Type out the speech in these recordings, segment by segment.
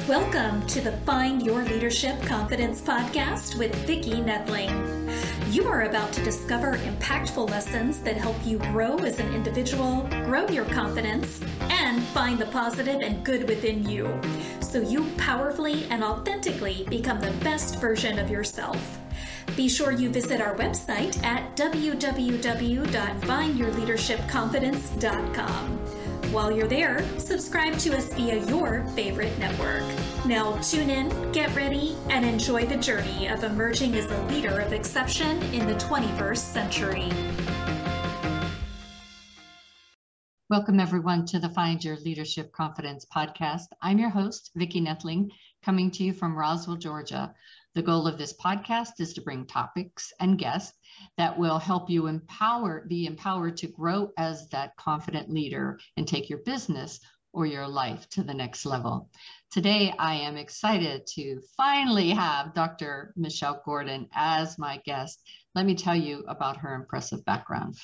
Welcome to the Find Your Leadership Confidence podcast with Vicki. You are about to discover impactful lessons that help you grow as an individual, grow your confidence, and find the positive and good within you, so you powerfully and authentically become the best version of yourself. Be sure you visit our website at www.findyourleadershipconfidence.com. While you're there, subscribe to us via your favorite network. Now tune in, get ready, and enjoy the journey of emerging as a leader of exception in the 21st century. Welcome everyone to the Find Your Leadership Confidence podcast. I'm your host, Vicki Netling, coming to you from Roswell, Georgia. The goal of this podcast is to bring topics and guests that will help you be empowered to grow as that confident leader and take your business or your life to the next level. Today, I am excited to finally have Dr. Michelle Gordon as my guest. Let me tell you about her impressive background.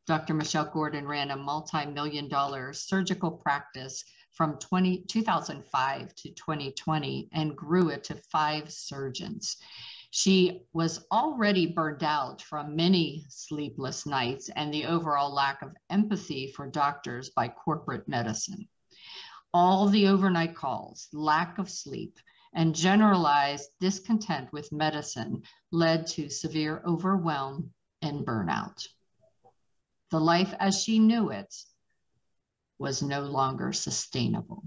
Dr. Michelle Gordon ran a multi-million-dollar surgical practice from 2005 to 2020 and grew it to 5 surgeons. She was already burned out from many sleepless nights and the overall lack of empathy for doctors by corporate medicine. All the overnight calls, lack of sleep, and generalized discontent with medicine led to severe overwhelm and burnout. The life as she knew it was no longer sustainable.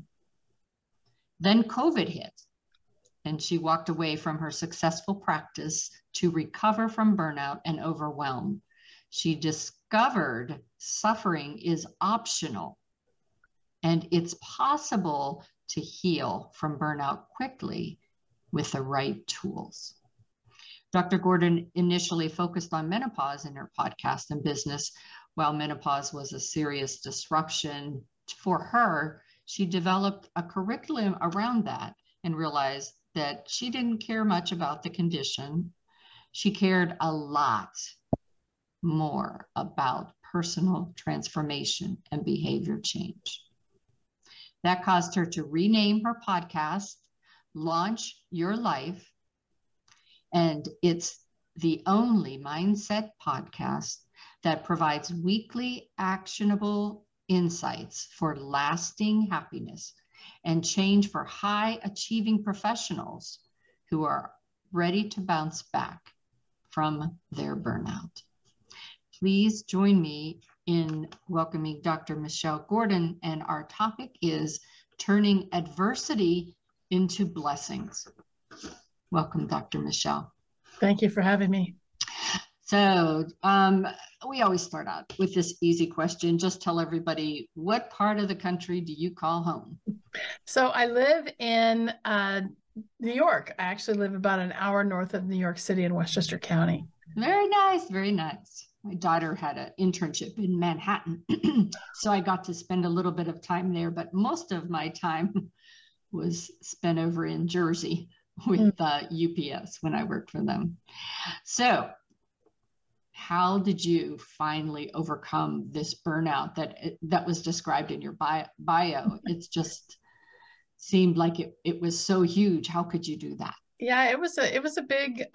Then COVID hit, and she walked away from her successful practice to recover from burnout and overwhelm. She discovered suffering is optional, and it's possible to heal from burnout quickly with the right tools. Dr. Gordon initially focused on menopause in her podcast and business. While menopause was a serious disruption for her, she developed a curriculum around that and realized that she didn't care much about the condition. She cared a lot more about personal transformation and behavior change. That caused her to rename her podcast, Launch Your Life, and it's the only mindset podcast that provides weekly actionable insights for lasting happiness and change for high-achieving professionals who are ready to bounce back from their burnout. Please join me in welcoming Dr. Michelle Gordon, and our topic is turning adversity into blessings. Welcome, Dr. Michelle. Thank you for having me. So we always start out with this easy question. Just tell everybody, what part of the country do you call home? So I live in New York. I actually live about an hour north of New York City in Westchester County. Very nice, very nice. My daughter had an internship in Manhattan, so I got to spend a little bit of time there, but most of my time was spent over in Jersey with UPS when I worked for them. So how did you finally overcome this burnout that was described in your bio? It just seemed like it was so huge. How could you do that? Yeah, it was a big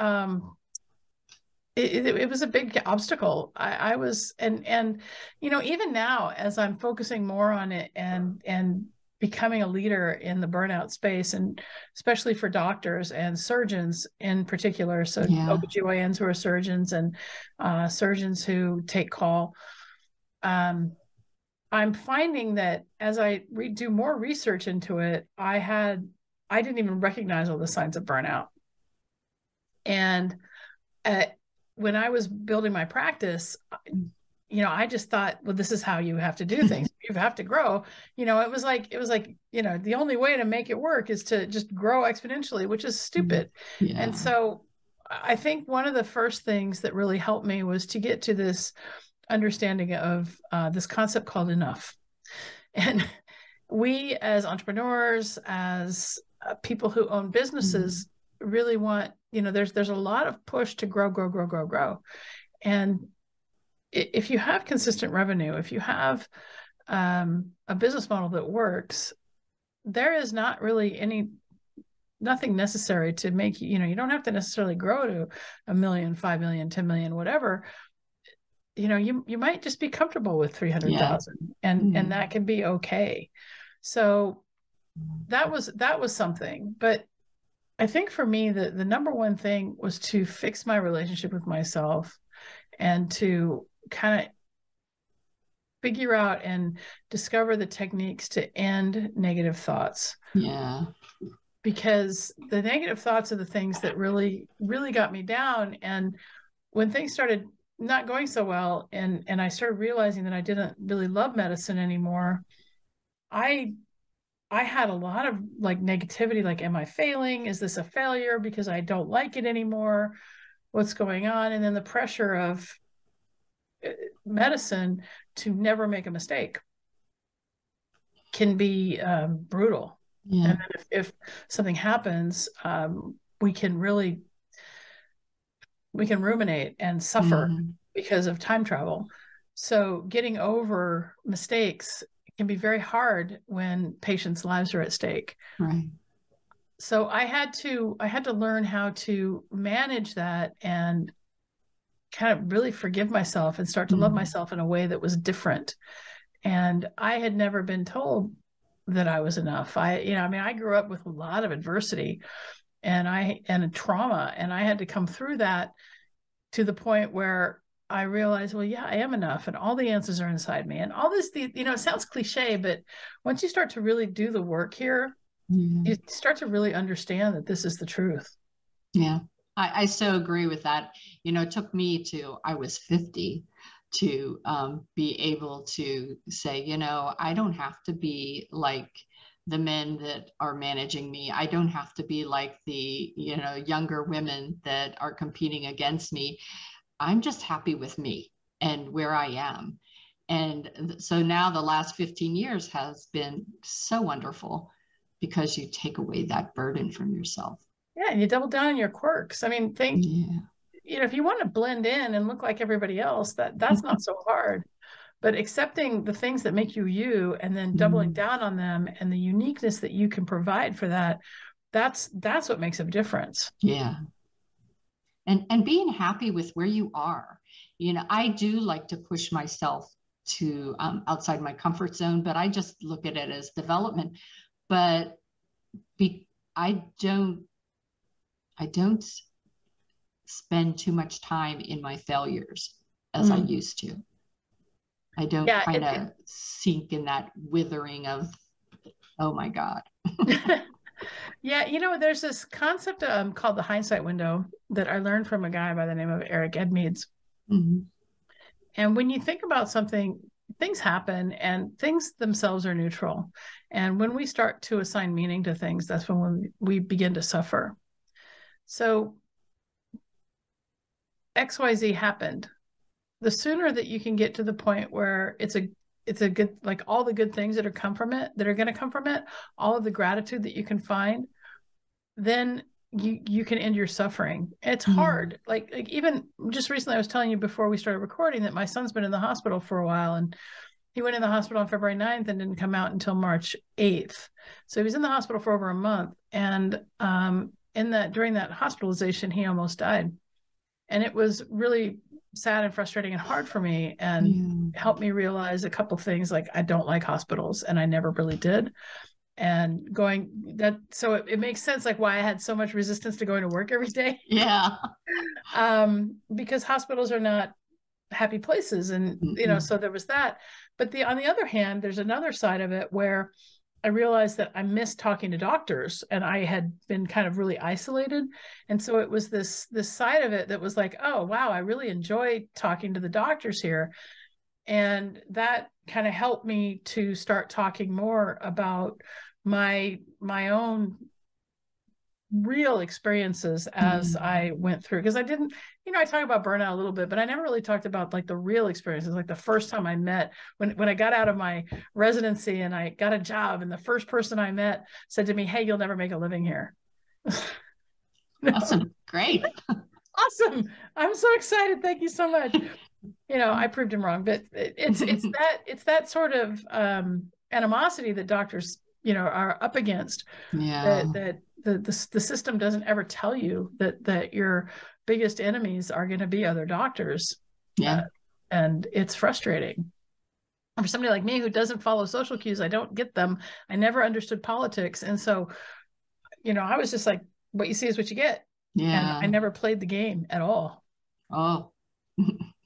it was a big obstacle. I was and you know, even now as I'm focusing more on it and becoming a leader in the burnout space, and especially for doctors and surgeons in particular. So OBGYNs who are surgeons and surgeons who take call. I'm finding that as I do more research into it, I didn't even recognize all the signs of burnout. And when I was building my practice, you know, I just thought, well, this is how you have to do things. You have to grow. You know, it was like, you know, the only way to make it work is to just grow exponentially, which is stupid. Yeah. And so I think one of the first things that really helped me was to get to this understanding of this concept called enough. And we as entrepreneurs, as people who own businesses, really want, you know, there's a lot of push to grow. And if you have consistent revenue, if you have a business model that works, there is not really any nothing necessary to make you, you don't have to necessarily grow to 1 million, 5 million, 10 million, whatever. You might just be comfortable with 300,000 and that can be okay. So that was something. But I think for me, the number one thing was to fix my relationship with myself and to kind of figure out and discover the techniques to end negative thoughts. Yeah. Because the negative thoughts are the things that really, really got me down. And when things started not going so well, and I started realizing that I didn't really love medicine anymore, I had a lot of like negativity, like, am I failing? Is this a failure because I don't like it anymore? What's going on? And then the pressure of medicine to never make a mistake can be brutal. Yeah. And then if something happens, we can ruminate and suffer because of time travel. So getting over mistakes can be very hard when patients' lives are at stake. Right. So I had to learn how to manage that and kind of really forgive myself and start to love myself in a way that was different. And I had never been told that I was enough. I grew up with a lot of adversity and trauma, and I had to come through that to the point where I realized, well, yeah, I am enough, and all the answers are inside me. And all this, it sounds cliche, but once you start to really do the work here, you start to really understand that this is the truth. Yeah, I so agree with that. It took me I was 50 to be able to say, I don't have to be like the men that are managing me. I don't have to be like the, younger women that are competing against me. I'm just happy with me and where I am. And so now the last 15 years has been so wonderful because you take away that burden from yourself. Yeah, and you double down on your quirks. I mean, if you want to blend in and look like everybody else, that's not so hard. But accepting the things that make you you and then doubling down on them and the uniqueness that you can provide for that's what makes a difference. Yeah. And being happy with where you are. I do like to push myself to outside my comfort zone, but I just look at it as development. But I don't spend too much time in my failures as I used to. I don't kind of sink in that withering of, oh my God. Yeah, there's this concept called the hindsight window that I learned from a guy by the name of Eric Edmeades. And when you think about something, things happen and things themselves are neutral. And when we start to assign meaning to things, that's when we begin to suffer. So XYZ happened. The sooner that you can get to the point where it's a good, like all the good things that are going to come from it, all of the gratitude that you can find, then you can end your suffering. It's hard. Like even just recently, I was telling you before we started recording that my son's been in the hospital for a while, and he went in the hospital on February 9th and didn't come out until March 8th. So he was in the hospital for over a month. And during that hospitalization, he almost died. And it was really sad and frustrating and hard for me, and helped me realize a couple things, like I don't like hospitals, and I never really did. And so it makes sense, like why I had so much resistance to going to work every day. Yeah. Because hospitals are not happy places. And, so there was that. But on the other hand, there's another side of it where I realized that I missed talking to doctors, and I had been kind of really isolated. And so it was this side of it that was like, oh, wow, I really enjoy talking to the doctors here. And that kind of helped me to start talking more about my own real experiences as I went through. Because I didn't, I talk about burnout a little bit, but I never really talked about like the real experiences. Like the first time I met, when I got out of my residency and I got a job, and the first person I met said to me, "Hey, you'll never make a living here." Awesome. Great. Awesome. I'm so excited. Thank you so much. I proved him wrong, but it's that sort of animosity that doctors are up against. Yeah. That the system doesn't ever tell you that your biggest enemies are going to be other doctors. Yeah. And it's frustrating. For somebody like me who doesn't follow social cues, I don't get them. I never understood politics. And so, I was just like, what you see is what you get. And Yeah. I never played the game at all. Oh,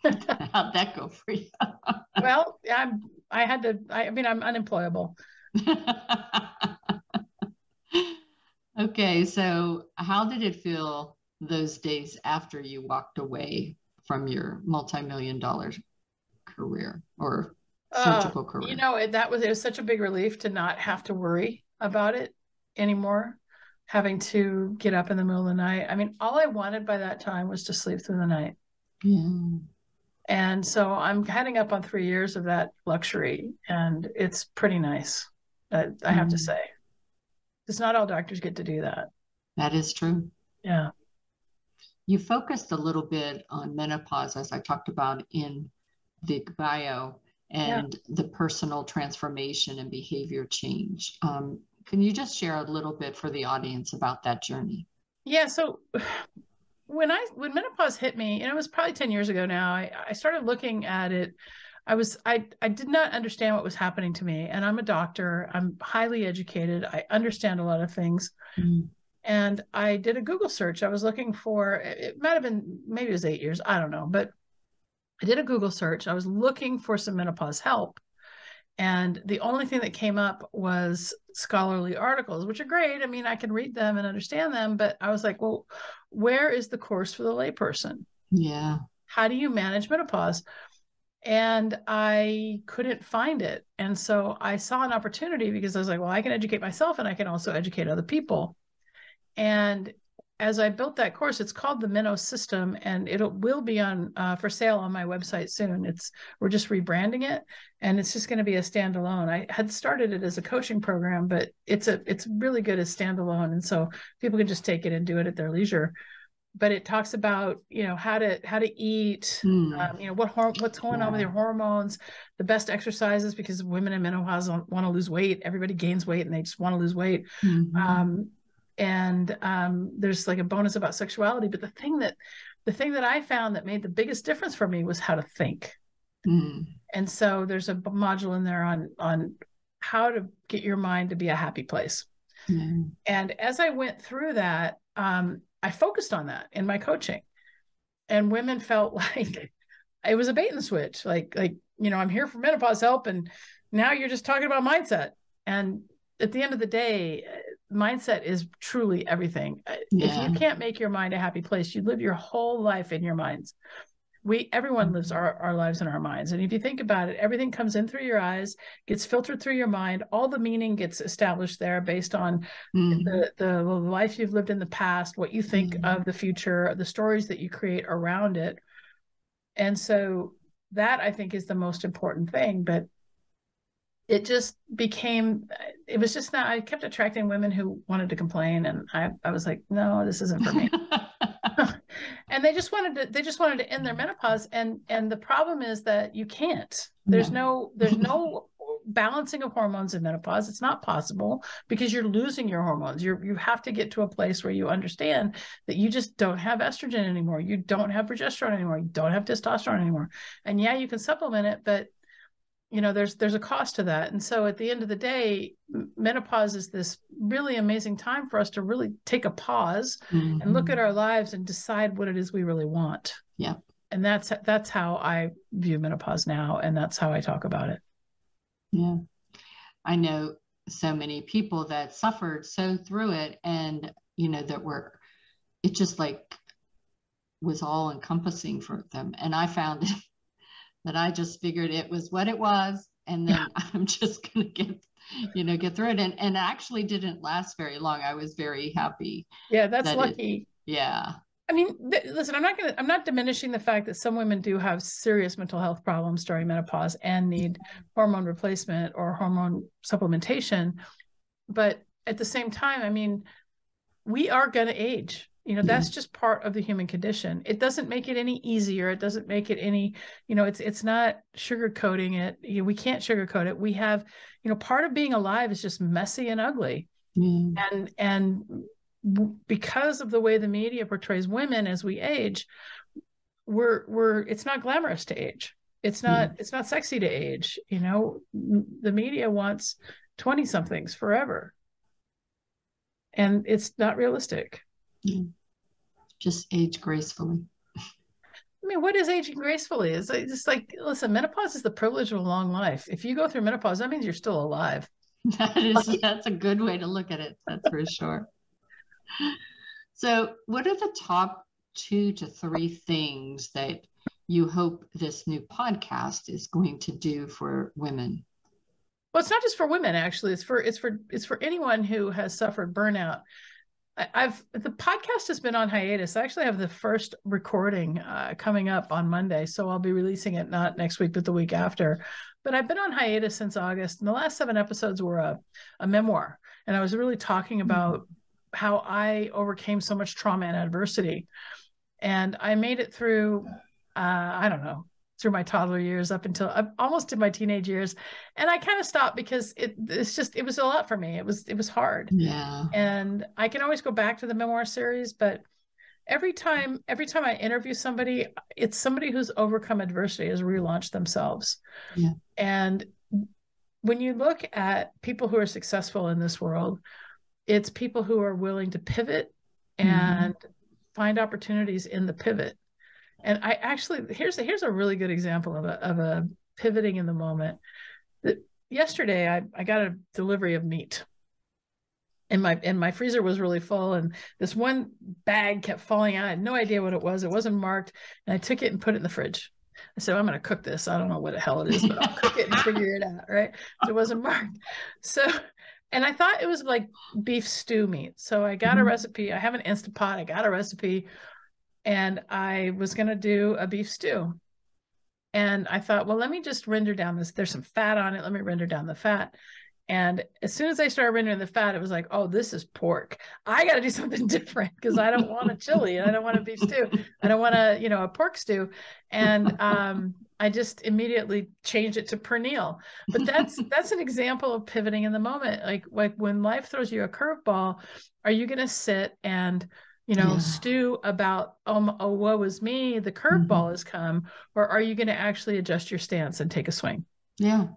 how'd that go for you? Well, I'm unemployable. Okay, so how did it feel those days after you walked away from your multi-million-dollar career or surgical career? It was such a big relief to not have to worry about it anymore, having to get up in the middle of the night. I mean, all I wanted by that time was to sleep through the night. Yeah. And so I'm heading up on 3 years of that luxury, and it's pretty nice, I have to say. Because not all doctors get to do that. That is true. Yeah. You focused a little bit on menopause, as I talked about in the bio, and the personal transformation and behavior change. Can you just share a little bit for the audience about that journey? Yeah. So when menopause hit me, and it was probably 10 years ago now, I started looking at it. I did not understand what was happening to me. And I'm a doctor. I'm highly educated. I understand a lot of things. And I did a Google search. I was looking for, it might have been, maybe it was 8 years. I don't know. But I did a Google search. I was looking for some menopause help. And the only thing that came up was scholarly articles, which are great. I mean, I can read them and understand them. But I was like, well, where is the course for the layperson? Yeah. How do you manage menopause? And I couldn't find it. And so I saw an opportunity because I was like, well, I can educate myself and I can also educate other people. And as I built that course, it's called the Minnow System, and it will be on for sale on my website soon. We're just rebranding it, and it's just going to be a standalone. I had started it as a coaching program, but it's really good as standalone, and so people can just take it and do it at their leisure. But it talks about how to eat, what's going on with your hormones, the best exercises, because women in menopause want to lose weight. Everybody gains weight and they just want to lose weight. And there's like a bonus about sexuality. But the thing that I found that made the biggest difference for me was how to think. And so there's a module in there on how to get your mind to be a happy place. And as I went through that, I focused on that in my coaching, and women felt like it was a bait and switch. Like, I'm here for menopause help, and now you're just talking about mindset. And at the end of the day, mindset is truly everything. If you can't make your mind a happy place, you live your whole life in your minds. Everyone lives our lives in our minds. And if you think about it, everything comes in through your eyes, gets filtered through your mind. All the meaning gets established there based on the life you've lived in the past, what you think of the future, the stories that you create around it. And so that, I think, is the most important thing. But it just I kept attracting women who wanted to complain. And I was like, no, this isn't for me. And they just wanted to end their menopause. And the problem is that you can't. There's no balancing of hormones in menopause. It's not possible because you're losing your hormones. You have to get to a place where you understand that you just don't have estrogen anymore. You don't have progesterone anymore. You don't have testosterone anymore. And yeah, you can supplement it, but there's a cost to that. And so at the end of the day, menopause is this really amazing time for us to really take a pause and look at our lives and decide what it is we really want. Yeah. And that's how I view menopause now. And that's how I talk about it. Yeah. I know so many people that suffered so through it, and, it just like was all encompassing for them. And I found that I just figured it was what it was. And then I'm just going to get through it. And it actually didn't last very long. I was very happy. Yeah, that's lucky. Yeah. I mean, listen, I'm not diminishing the fact that some women do have serious mental health problems during menopause and need hormone replacement or hormone supplementation. But at the same time, I mean, we are going to age. That's just part of the human condition. It doesn't make it any easier. It doesn't make it any, it's not sugarcoating it. We can't sugarcoat it. We have, part of being alive is just messy and ugly. And because of the way the media portrays women as we age, it's not glamorous to age. It's not sexy to age. The media wants 20 somethings forever. And it's not realistic. Just age gracefully. I mean, what is aging gracefully? It's just like, listen, menopause is the privilege of a long life. If you go through menopause, that means you're still alive. That's a good way to look at it. That's for sure. So what are the top 2 to 3 things that you hope this new podcast is going to do for women? Well, it's not just for women, actually. It's for anyone who has suffered burnout. The podcast has been on hiatus. I actually have the first recording coming up on Monday, so I'll be releasing it not next week, but the week after. But I've been on hiatus since August, and the last 7 episodes were a memoir, and I was really talking about how I overcame so much trauma and adversity, and I made it through, through my toddler years up until I almost did my teenage years. And I kind of stopped because it was a lot for me. It was hard. Yeah. And I can always go back to the memoir series, but every time I interview somebody, it's somebody who's overcome adversity, has relaunched themselves. Yeah. And when you look at people who are successful in this world, it's people who are willing to pivot and find opportunities in the pivot. And I actually, here's a really good example of a pivoting in the moment. Yesterday, I got a delivery of meat, and my freezer was really full, and this one bag kept falling out. I had no idea what it was. It wasn't marked, and I took it and put it in the fridge. I said, I'm going to cook this. I don't know what the hell it is, but I'll cook it and figure it out, right? So it wasn't marked. So, and I thought it was like beef stew meat. So I got a recipe. I have an Instapot. I got a recipe. And I was going to do a beef stew. And I thought, well, let me just render down this. There's some fat on it. Let me render down the fat. And as soon as I started rendering the fat, it was like, oh, this is pork. I got to do something different because I don't want a chili and I don't want a beef stew. I don't want a pork stew. And I just immediately changed it to pernil. But that's an example of pivoting in the moment. Like when life throws you a curveball, are you going to sit and stew about, oh, woe was me, the curveball has come, or are you going to actually adjust your stance and take a swing? Yeah.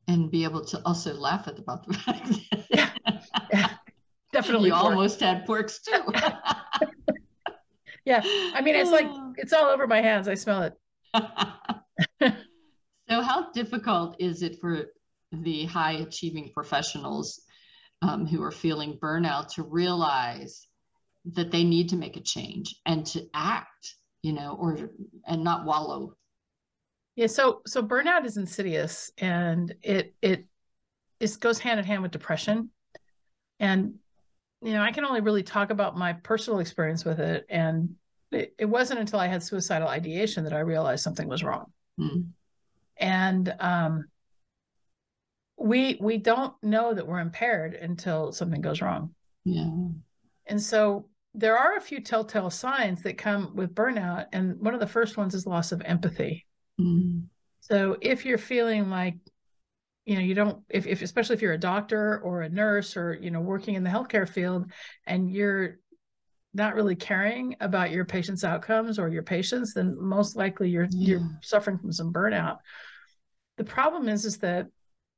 And be able to also laugh about the fact yeah, definitely. You almost had pork stew. Yeah. I mean, it's like, it's all over my hands. I smell it. So how difficult is it for the high achieving professionals who are feeling burnout to realize that they need to make a change and to act, and not wallow? Yeah. So burnout is insidious, and it goes hand in hand with depression. And, I can only really talk about my personal experience with it. And it wasn't until I had suicidal ideation that I realized something was wrong. And, we don't know that we're impaired until something goes wrong. Yeah. And so there are a few telltale signs that come with burnout. And one of the first ones is loss of empathy. So if you're feeling like, you don't, if especially if you're a doctor or a nurse or, working in the healthcare field, and you're not really caring about your patient's outcomes or your patients, then most likely you're suffering from some burnout. The problem is that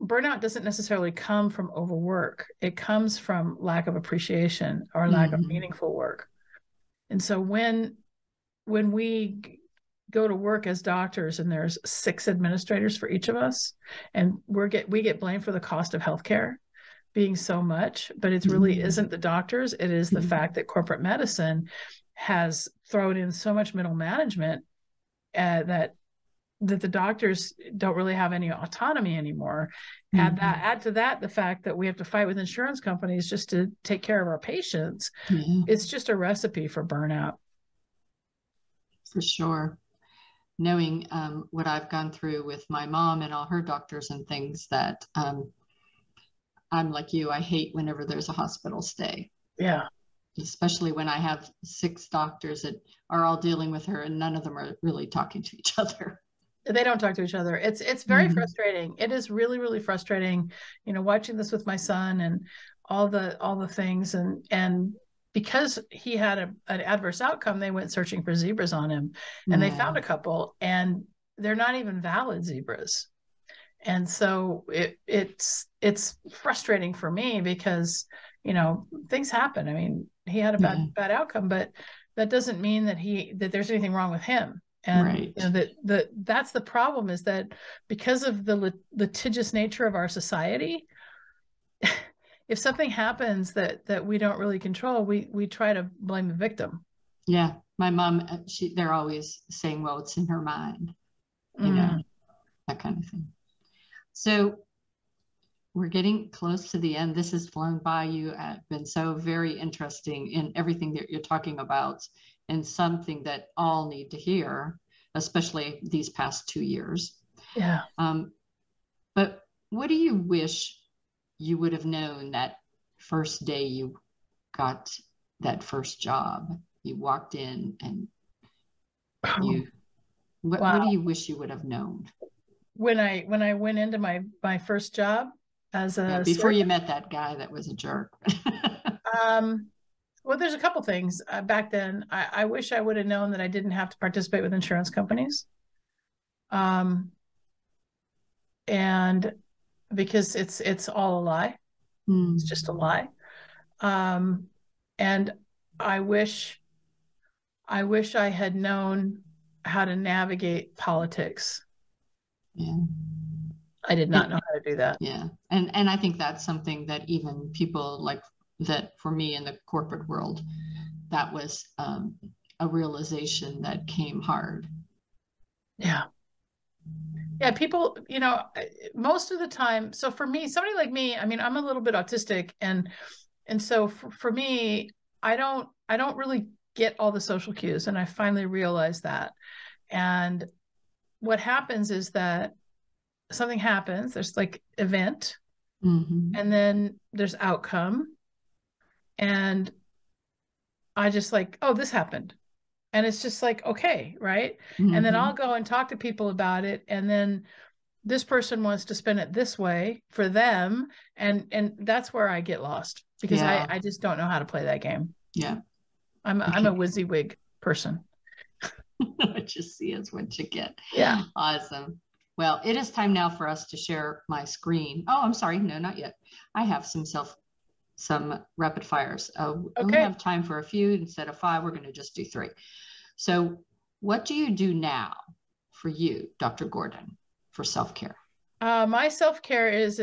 burnout doesn't necessarily come from overwork. It comes from lack of appreciation or lack of meaningful work. And so when we go to work as doctors and there's 6 administrators for each of us, and we get blamed for the cost of healthcare being so much, but it really isn't the doctors. It is the fact that corporate medicine has thrown in so much middle management that the doctors don't really have any autonomy anymore. Add to that the fact that we have to fight with insurance companies just to take care of our patients. It's just a recipe for burnout. For sure. Knowing what I've gone through with my mom and all her doctors and things, that I'm like you, I hate whenever there's a hospital stay. Yeah. especially when I have 6 doctors that are all dealing with her and none of them are really talking to each other. They don't talk to each other. It's very frustrating. It is really, really frustrating, watching this with my son and all the things. And because he had an adverse outcome, they went searching for zebras on him, and they found a couple, and they're not even valid zebras. And so it's frustrating for me because, things happen. I mean, he had a bad outcome, but that doesn't mean that there's anything wrong with him. And that's the problem, is that because of the litigious nature of our society, if something happens that we don't really control, we try to blame the victim. Yeah. My mom, they're always saying, well, it's in her mind, that kind of thing. So we're getting close to the end. This has flown by. You have been so very interesting in everything that you're talking about, and something that all need to hear, especially these past 2 years. Yeah. But what do you wish you would have known that first day you got that first job? You walked in and what do you wish you would have known? When I went into my first job as a before you met that guy that was a jerk. Well, there's a couple things. Back then, I wish I would have known that I didn't have to participate with insurance companies. And because it's all a lie. It's just a lie. And I wish I had known how to navigate politics. Yeah. I did not know how to do that. Yeah. And I think that's something that even people like that, for me in the corporate world, that was a realization that came hard. Yeah. Yeah. People, most of the time. So for me, somebody like me, I mean, I'm a little bit autistic, and so for me, I don't really get all the social cues. And I finally realized that. And what happens is that something happens, there's like event, and then there's outcome. And I just like, oh, this happened. And it's just like, okay, right? And then I'll go and talk to people about it. And then this person wants to spin it this way for them. And that's where I get lost, because I just don't know how to play that game. Yeah. I'm a WYSIWYG person. What you see is what you get. Yeah. Awesome. Well, it is time now for us to share my screen. Oh, I'm sorry. No, not yet. I have some rapid fires. We have time for a few. Instead of 5, we're going to just do 3. So what do you do now for you, Dr. Gordon, for self-care? My self-care is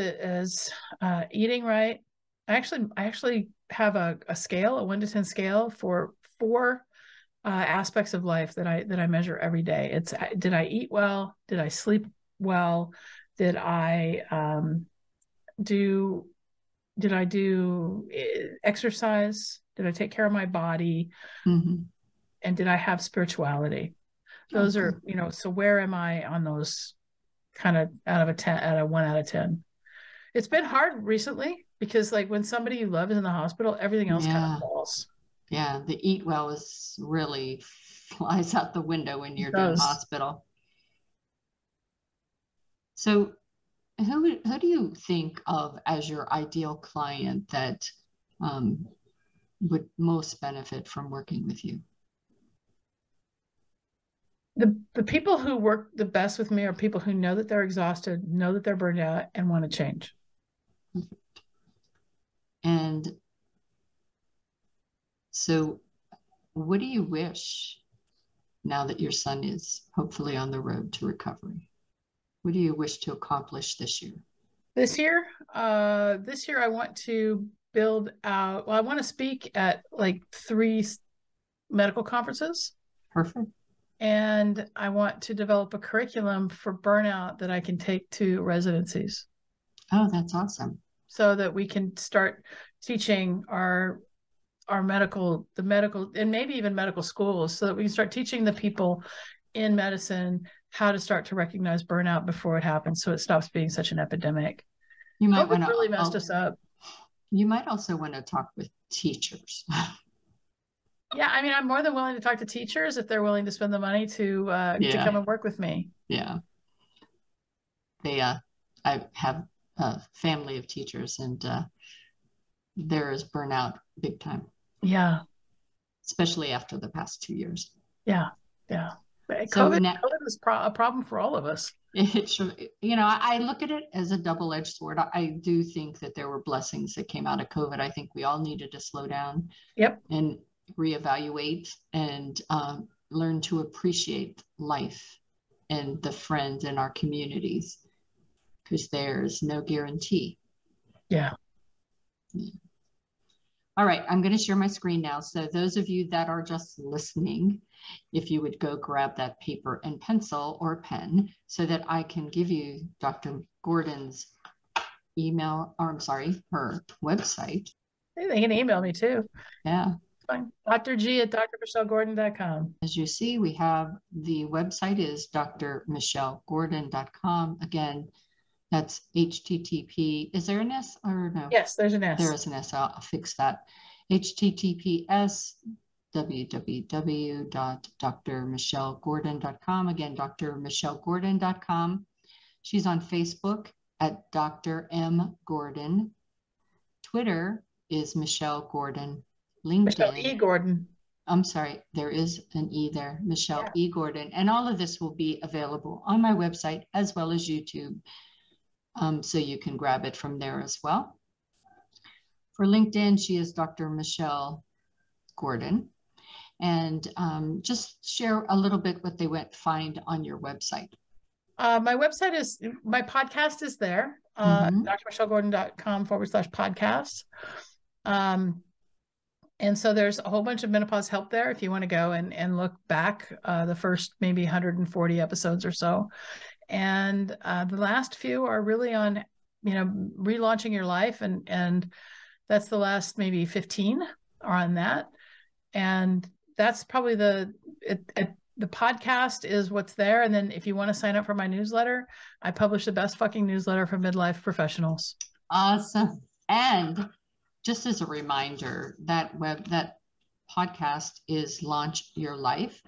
eating right. I actually have a scale, a 1 to 10 scale for 4 aspects of life that I measure every day. It's, did I eat well? Did I sleep well? Did I do exercise? Did I take care of my body? And did I have spirituality? Those are, so where am I on those, kind of out of 1 out of 10? It's been hard recently, because like when somebody you love is in the hospital, everything else kind of falls. Yeah, the eat well is really flies out the window when you're in hospital. So who do you think of as your ideal client that would most benefit from working with you? The people who work the best with me are people who know that they're exhausted, know that they're burned out, and want to change. And so what do you wish, now that your son is hopefully on the road to recovery? What do you wish to accomplish this year? This year I want to build out, I want to speak at like 3 medical conferences. Perfect. And I want to develop a curriculum for burnout that I can take to residencies. Oh, that's awesome. So that we can start teaching our medical, and maybe even medical schools, so that we can start teaching the people in medicine how to start to recognize burnout before it happens, so it stops being such an epidemic. You might want to really messed us up. You might also want to talk with teachers. Yeah, I mean, I'm more than willing to talk to teachers if they're willing to spend the money to come and work with me. Yeah. I have a family of teachers, and there is burnout big time. Yeah. Especially after the past 2 years. Yeah. Yeah. So COVID was a problem for all of us. It should, I look at it as a double-edged sword. I do think that there were blessings that came out of COVID. I think we all needed to slow down. Yep. And reevaluate and learn to appreciate life and the friends in our communities, because there's no guarantee. Yeah. All right, I'm going to share my screen now. So those of you that are just listening, if you would go grab that paper and pencil or pen so that I can give you Dr. Gordon's her website. They can email me too. Yeah. Fine. Dr. G at drmichellgordon.com. As you see, we have the website is drmichellgordon.com. Again, that's HTTP. Is there an S or no? Yes, there's an S. There is an S. I'll fix that. HTTPS www.drmichellgordon.com. Again, drmichellgordon.com. She's on Facebook at Dr. M. Gordon. Twitter is Michelle Gordon. LinkedIn. Michelle E. Gordon. I'm sorry, there is an E there, Michelle E. Gordon. And all of this will be available on my website as well as YouTube. So you can grab it from there as well. For LinkedIn, she is Dr. Michelle Gordon. And just share a little bit what they find on your website. My podcast is there, drmichellgordon.com/podcast. And so there's a whole bunch of menopause help there if you want to go and look back the first maybe 140 episodes or so. And the last few are really on, relaunching your life. And that's the last maybe 15 are on that. And that's probably the podcast is what's there. And then if you want to sign up for my newsletter, I publish the best fucking newsletter for midlife professionals. Awesome. And just as a reminder, that podcast is Launch Your Life.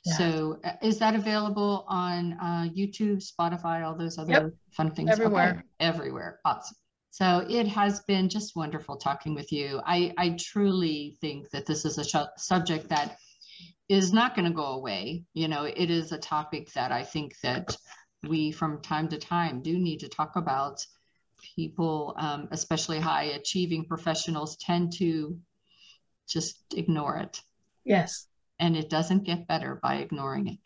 Yeah. So is that available on YouTube, Spotify, all those other fun things? Everywhere. Okay. Everywhere. Awesome. So it has been just wonderful talking with you. I truly think that this is a subject that is not going to go away. It is a topic that I think that we from time to time do need to talk about. People, especially high achieving professionals, tend to just ignore it. Yes. And it doesn't get better by ignoring it,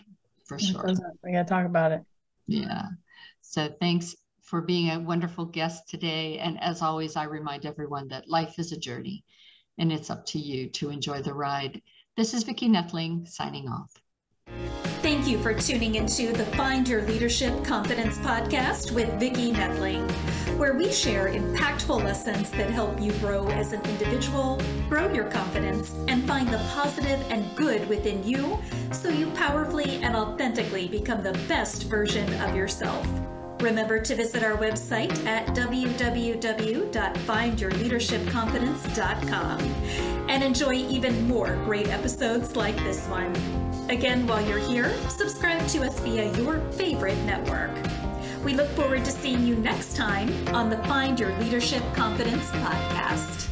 for sure. We got to talk about it. Yeah. So thanks for being a wonderful guest today. And as always, I remind everyone that life is a journey and it's up to you to enjoy the ride. This is Vicki Nettling signing off. Thank you for tuning into the Find Your Leadership Confidence podcast with Vicki Nettling, where we share impactful lessons that help you grow as an individual, grow your confidence, and find the positive and good within you so you powerfully and authentically become the best version of yourself. Remember to visit our website at www.findyourleadershipconfidence.com and enjoy even more great episodes like this one. Again, while you're here, subscribe to us via your favorite network. We look forward to seeing you next time on the Find Your Leadership Confidence podcast.